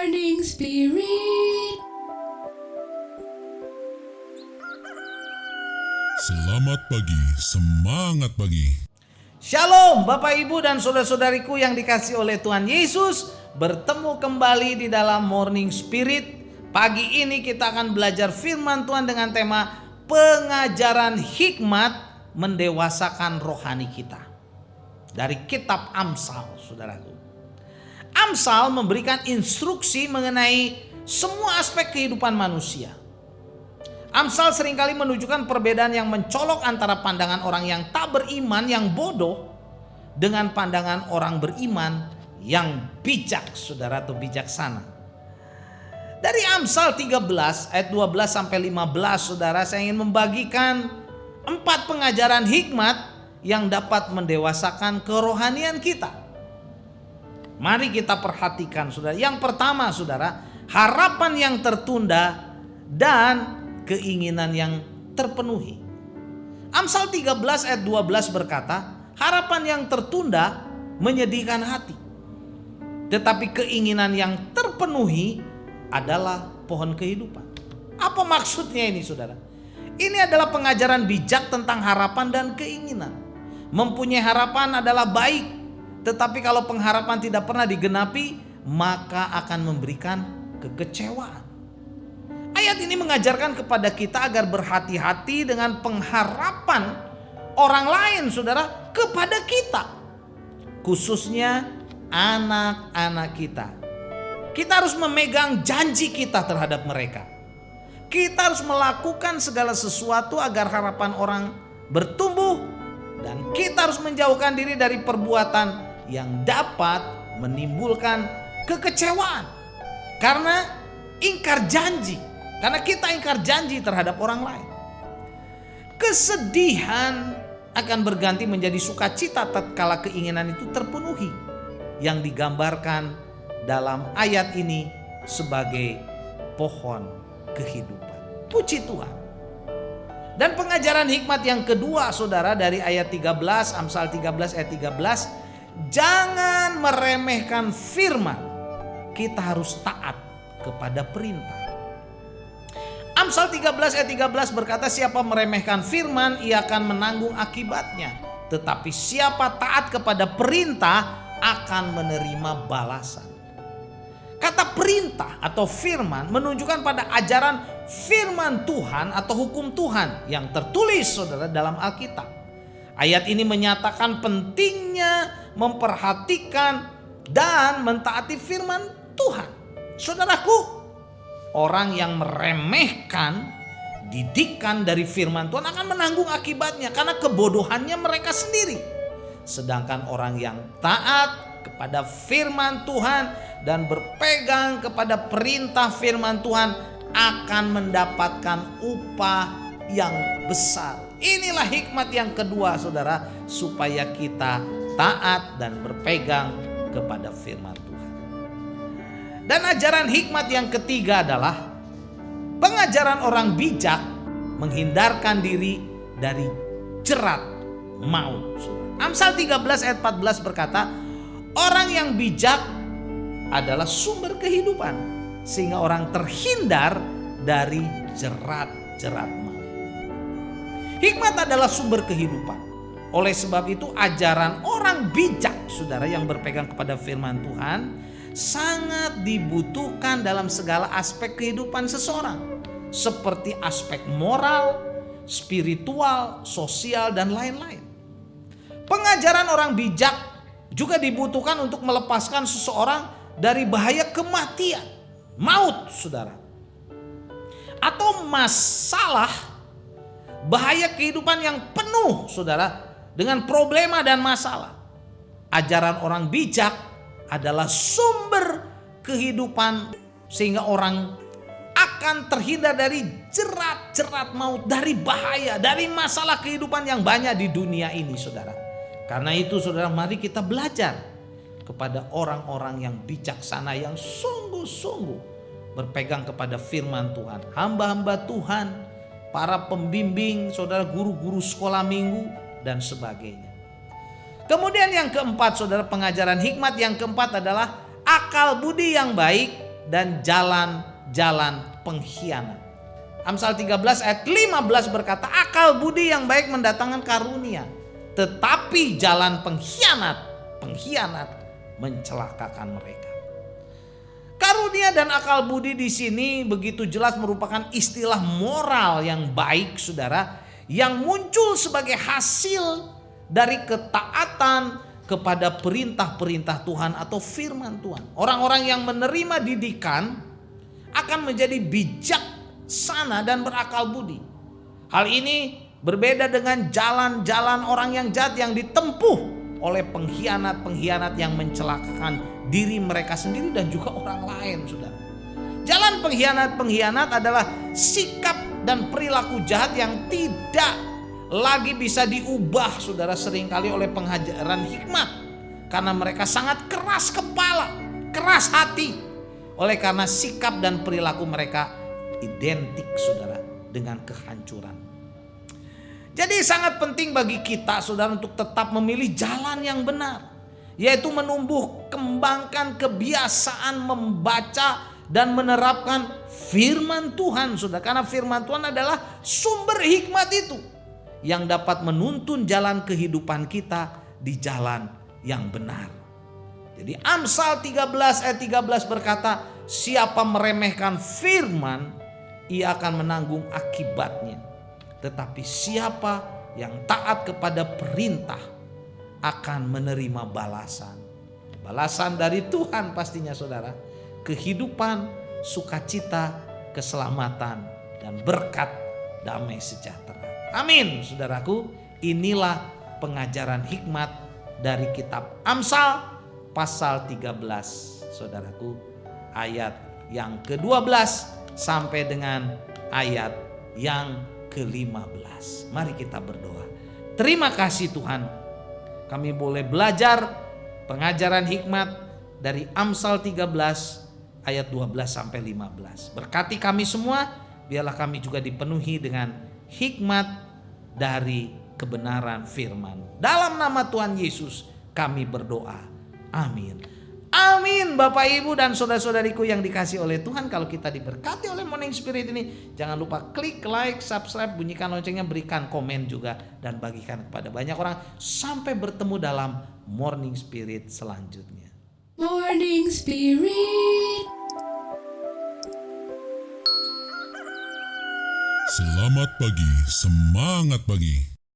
Morning Spirit. Selamat pagi, semangat pagi. Shalom Bapak Ibu dan saudara-saudariku yang dikasihi oleh Tuhan Yesus. Bertemu kembali di dalam Morning Spirit. Pagi ini kita akan belajar firman Tuhan dengan tema pengajaran hikmat mendewasakan rohani kita. Dari kitab Amsal, saudaraku. Amsal memberikan instruksi mengenai semua aspek kehidupan manusia. Amsal seringkali menunjukkan perbedaan yang mencolok antara pandangan orang yang tak beriman, yang bodoh, dengan pandangan orang beriman yang bijak, saudara, atau bijaksana. Dari Amsal 13 ayat 12 sampai 15, saudara, saya ingin membagikan 4 pengajaran hikmat yang dapat mendewasakan kerohanian kita. Mari kita perhatikan, saudara. Yang pertama, saudara, harapan yang tertunda dan keinginan yang terpenuhi. Amsal 13 ayat 12 berkata, harapan yang tertunda menyedihkan hati, tetapi keinginan yang terpenuhi adalah pohon kehidupan. Apa maksudnya ini, saudara? Ini adalah pengajaran bijak tentang harapan dan keinginan. Mempunyai harapan adalah baik, tetapi kalau pengharapan tidak pernah digenapi, maka akan memberikan kekecewaan. Ayat ini mengajarkan kepada kita agar berhati-hati dengan pengharapan orang lain, saudara, kepada kita. Khususnya anak-anak kita. Kita harus memegang janji kita terhadap mereka. Kita harus melakukan segala sesuatu agar harapan orang bertumbuh. Dan kita harus menjauhkan diri dari perbuatan yang dapat menimbulkan kekecewaan. Karena ingkar janji. Karena kita ingkar janji terhadap orang lain. Kesedihan akan berganti menjadi sukacita tatkala keinginan itu terpenuhi. Yang digambarkan dalam ayat ini sebagai pohon kehidupan. Puji Tuhan. Dan pengajaran hikmat yang kedua, saudara, dari ayat 13, Amsal 13 ayat 13. Jangan meremehkan firman. Kita harus taat kepada perintah. Amsal 13 ayat 13 berkata, siapa meremehkan firman, ia akan menanggung akibatnya. Tetapi siapa taat kepada perintah akan menerima balasan. Kata perintah atau firman menunjukkan pada ajaran firman Tuhan atau hukum Tuhan yang tertulis, saudara, dalam Alkitab. Ayat ini menyatakan pentingnya memperhatikan dan mentaati firman Tuhan. Saudaraku, orang yang meremehkan didikan dari firman Tuhan akan menanggung akibatnya karena kebodohannya mereka sendiri. Sedangkan orang yang taat kepada firman Tuhan dan berpegang kepada perintah firman Tuhan akan mendapatkan upah yang besar. Inilah hikmat yang kedua, saudara, supaya kita taat dan berpegang kepada firman Tuhan. Dan ajaran hikmat yang ketiga adalah pengajaran orang bijak menghindarkan diri dari jerat maut. Amsal 13 ayat 14 berkata, orang yang bijak adalah sumber kehidupan, sehingga orang terhindar dari jerat-jerat maut. Hikmat adalah sumber kehidupan. Oleh sebab itu ajaran orang bijak, saudara, yang berpegang kepada firman Tuhan sangat dibutuhkan dalam segala aspek kehidupan seseorang. Seperti aspek moral, spiritual, sosial, dan lain-lain. Pengajaran orang bijak juga dibutuhkan untuk melepaskan seseorang dari bahaya kematian, maut, saudara. Atau masalah, bahaya kehidupan yang penuh, saudara, dengan problema dan masalah. Ajaran orang bijak adalah sumber kehidupan sehingga orang akan terhindar dari jerat-jerat maut, dari bahaya, dari masalah kehidupan yang banyak di dunia ini, saudara. Karena itu, saudara, mari kita belajar kepada orang-orang yang bijaksana, yang sungguh-sungguh berpegang kepada firman Tuhan. Hamba-hamba Tuhan, para pembimbing, saudara, guru-guru sekolah minggu, dan sebagainya. Kemudian yang keempat, saudara, pengajaran hikmat yang keempat adalah akal budi yang baik dan jalan-jalan pengkhianat. Amsal 13 ayat 15 berkata, akal budi yang baik mendatangkan karunia, tetapi jalan pengkhianat mencelakakan mereka. Karunia dan akal budi di sini begitu jelas merupakan istilah moral yang baik, saudara, yang muncul sebagai hasil dari ketaatan kepada perintah-perintah Tuhan atau firman Tuhan. Orang-orang yang menerima didikan akan menjadi bijaksana dan berakal budi. Hal ini berbeda dengan jalan-jalan orang yang jahat yang ditempuh oleh pengkhianat-pengkhianat yang mencelakakan diri mereka sendiri dan juga orang lain, saudara. Jalan pengkhianat-pengkhianat adalah sikap dan perilaku jahat yang tidak lagi bisa diubah, saudara, seringkali oleh pengajaran hikmat. Karena mereka sangat keras kepala, keras hati. Oleh karena sikap dan perilaku mereka identik, saudara, dengan kehancuran. Jadi sangat penting bagi kita, saudara, untuk tetap memilih jalan yang benar, yaitu menumbuh kembangkan kebiasaan membaca dan menerapkan firman Tuhan, saudara. Karena firman Tuhan adalah sumber hikmat itu yang dapat menuntun jalan kehidupan kita di jalan yang benar. Jadi Amsal 13 ayat 13 berkata, siapa meremehkan firman, ia akan menanggung akibatnya. Tetapi siapa yang taat kepada perintah akan menerima balasan. Balasan dari Tuhan pastinya, saudara. Kehidupan, sukacita, keselamatan, dan berkat damai sejahtera. Amin, saudaraku. Inilah pengajaran hikmat dari kitab Amsal pasal 13, saudaraku, ayat yang ke-12 sampai dengan ayat yang ke-15. Mari kita berdoa. Terima kasih Tuhan, kami boleh belajar pengajaran hikmat dari Amsal 13 ayat 12 sampai 15. Berkati kami semua, biarlah kami juga dipenuhi dengan hikmat dari kebenaran firman. Dalam nama Tuhan Yesus kami berdoa. Amin. Amin. Bapak, Ibu, dan saudara-saudariku yang dikasihi oleh Tuhan, kalau kita diberkati oleh Morning Spirit ini, jangan lupa klik like, subscribe, bunyikan loncengnya, berikan komen juga, dan bagikan kepada banyak orang. Sampai bertemu dalam Morning Spirit selanjutnya. Morning Spirit. Selamat pagi, semangat pagi.